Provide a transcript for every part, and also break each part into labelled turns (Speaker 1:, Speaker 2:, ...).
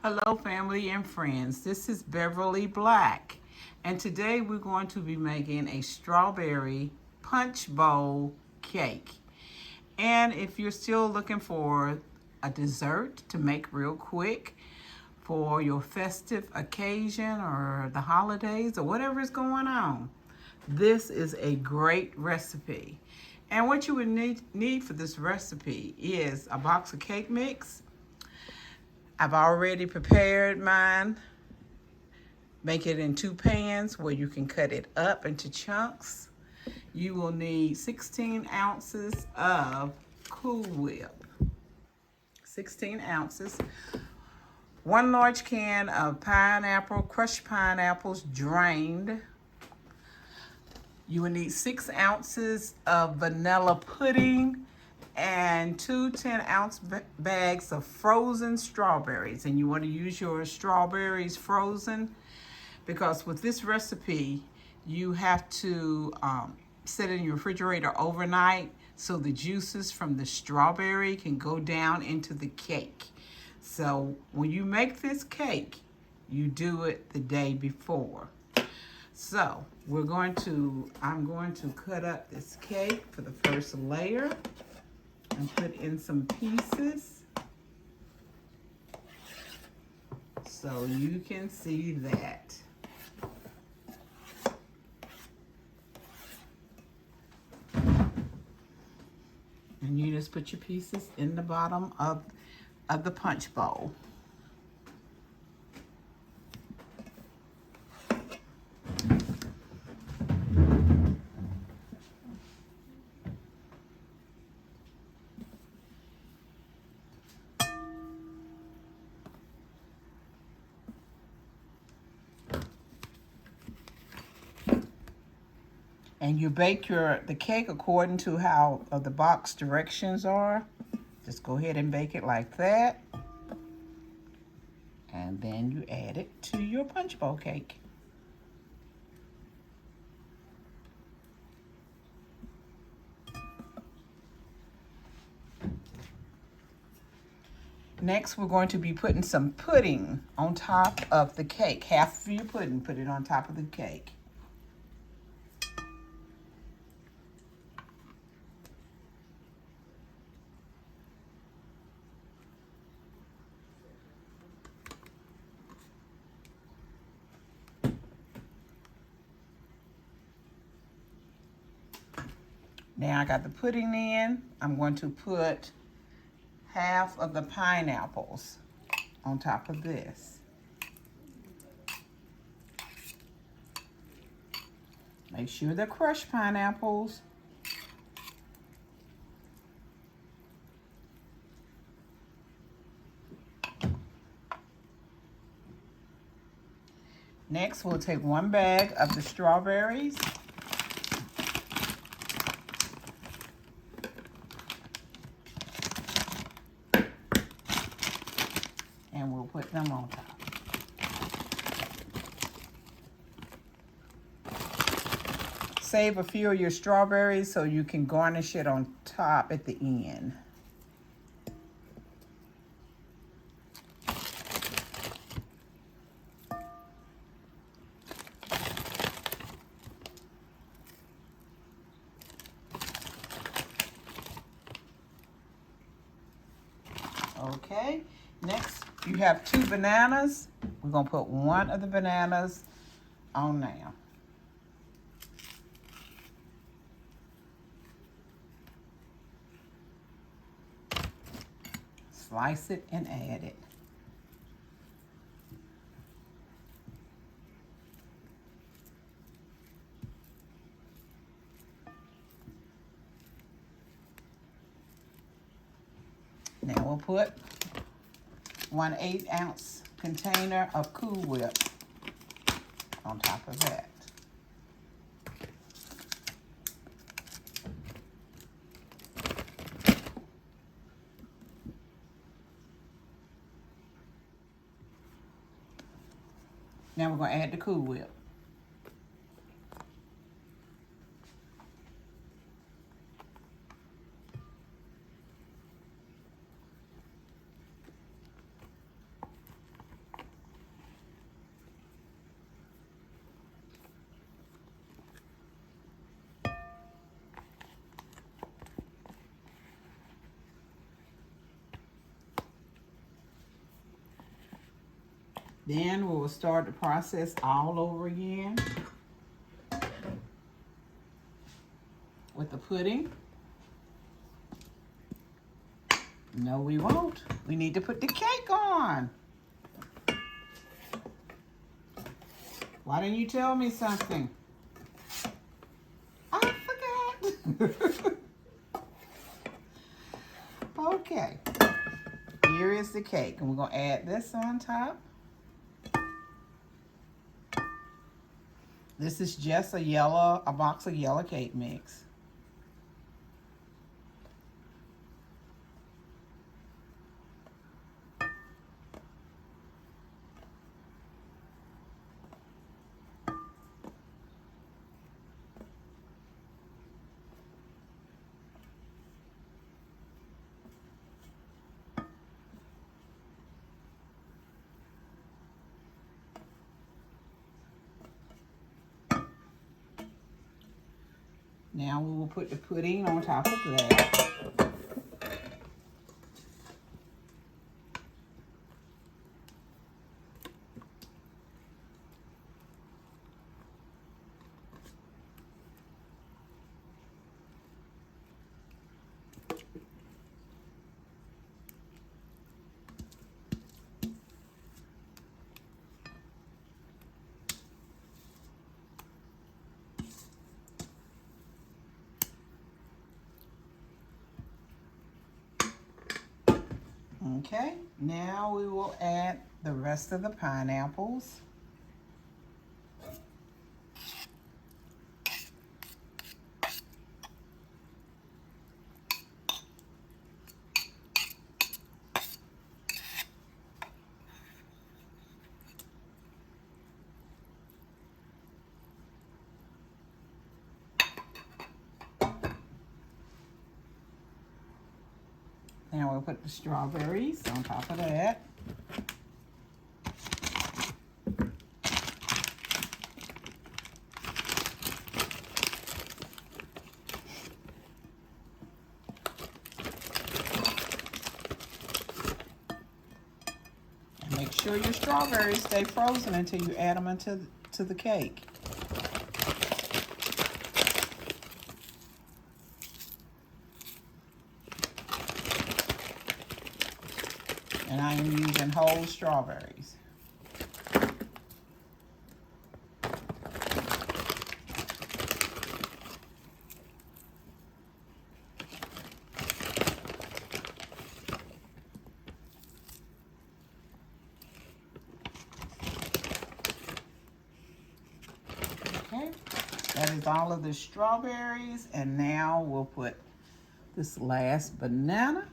Speaker 1: Hello family and friends, this is Beverly Black and today we're going to be making a strawberry punch bowl cake. And if you're still looking for a dessert to make real quick for your festive occasion or the holidays or whatever is going on, this is a great recipe. And what you would need for this recipe is a box of cake mix. I've already prepared mine. Make it in 2 pans where you can cut it up into chunks. You will need 16 ounces of Cool Whip. 16 ounces. 1 large can of pineapple, crushed pineapples drained. You will need 6 ounces of vanilla pudding and 2 10-ounce bags of frozen strawberries. And you want to use your strawberries frozen because with this recipe, you have to set it in your refrigerator overnight so the juices from the strawberry can go down into the cake. So when you make this cake, you do it the day before. So I'm going to cut up this cake for the first layer and put in some pieces so you can see that. And you just put your pieces in the bottom of the punch bowl. And you bake the cake according to how the box directions are. Just go ahead and bake it like that. And then you add it to your punch bowl cake. Next, we're going to be putting some pudding on top of the cake. Half of your pudding, put it on top of the cake. Now I got the pudding in. I'm going to put half of the pineapples on top of this. Make sure they're crushed pineapples. Next, we'll take 1 bag of the strawberries. And we'll put them on top. Save a few of your strawberries so you can garnish it on top at the end. Okay, next you have 2 bananas. We're gonna put 1 of the bananas on now. Slice it and add it. Now we'll put 1 8-ounce container of Cool Whip on top of that. Now we're going to add the Cool Whip. Then we will start the process all over again with the pudding. No, we won't. We need to put the cake on. Why didn't you tell me something? I forgot. Okay. Here is the cake. And we're going to add this on top. This is just a box of yellow cake mix. Now we will put the pudding on top of that. Okay, now we will add the rest of the pineapples. Now we'll put the strawberries on top of that. And make sure your strawberries stay frozen until you add them into the cake. And I am using whole strawberries. Okay, that is all of the strawberries. And now we'll put this last banana.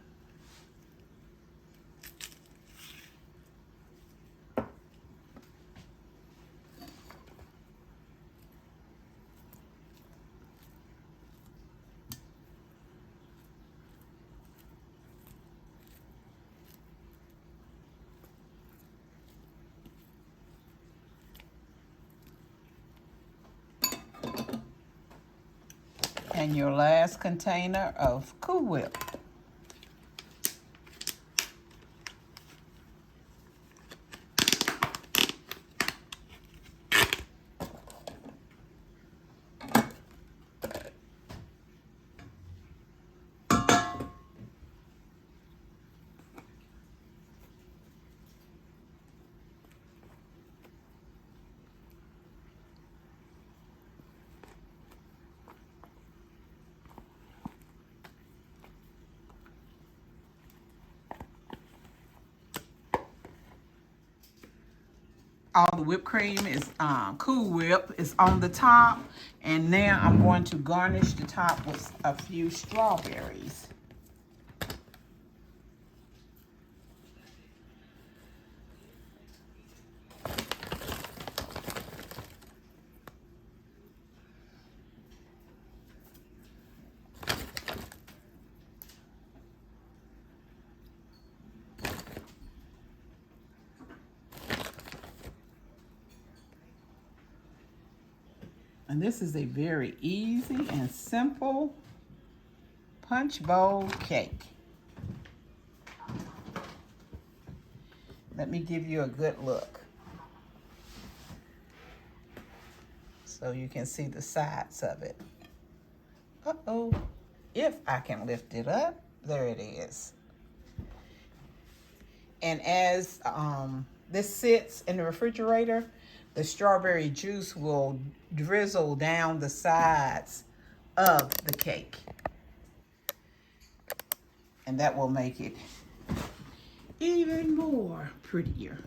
Speaker 1: And your last container of Cool Whip. All the whipped cream is Cool Whip is on the top, and now I'm going to garnish the top with a few strawberries. And this is a very easy and simple punch bowl cake. Let me give you a good look. so you can see the sides of it. Uh-oh, if I can lift it up, there it is. And as this sits in the refrigerator, the strawberry juice will drizzle down the sides of the cake. And that will make it even more prettier.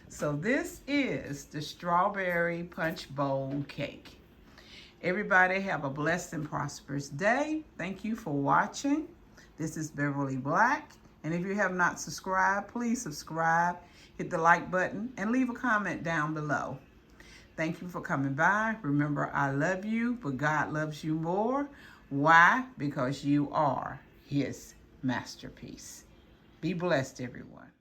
Speaker 1: So this is the strawberry punch bowl cake. Everybody have a blessed and prosperous day. Thank you for watching. This is Beverly Black. And if you have not subscribed, please subscribe, hit the like button, and leave a comment down below. Thank you for coming by. Remember, I love you, but God loves you more. Why? Because you are His masterpiece. Be blessed, everyone.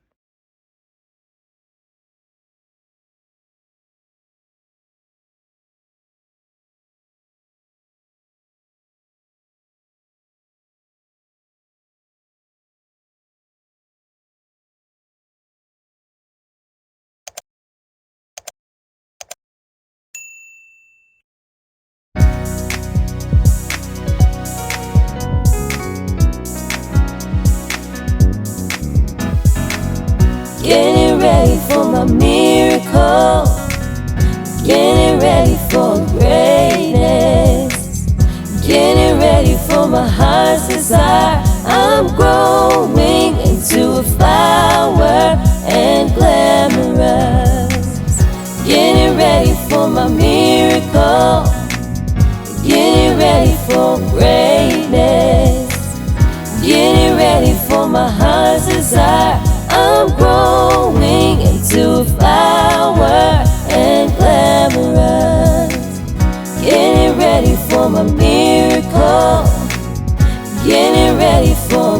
Speaker 2: Getting ready for my miracle, getting ready for greatness, getting ready for my heart's desire. I'm growing into a flower and glamorous. Getting ready for my miracle, getting ready for greatness, getting ready for my heart's desire. I'm growing into a flower and glamorous. Getting ready for my miracle, getting ready for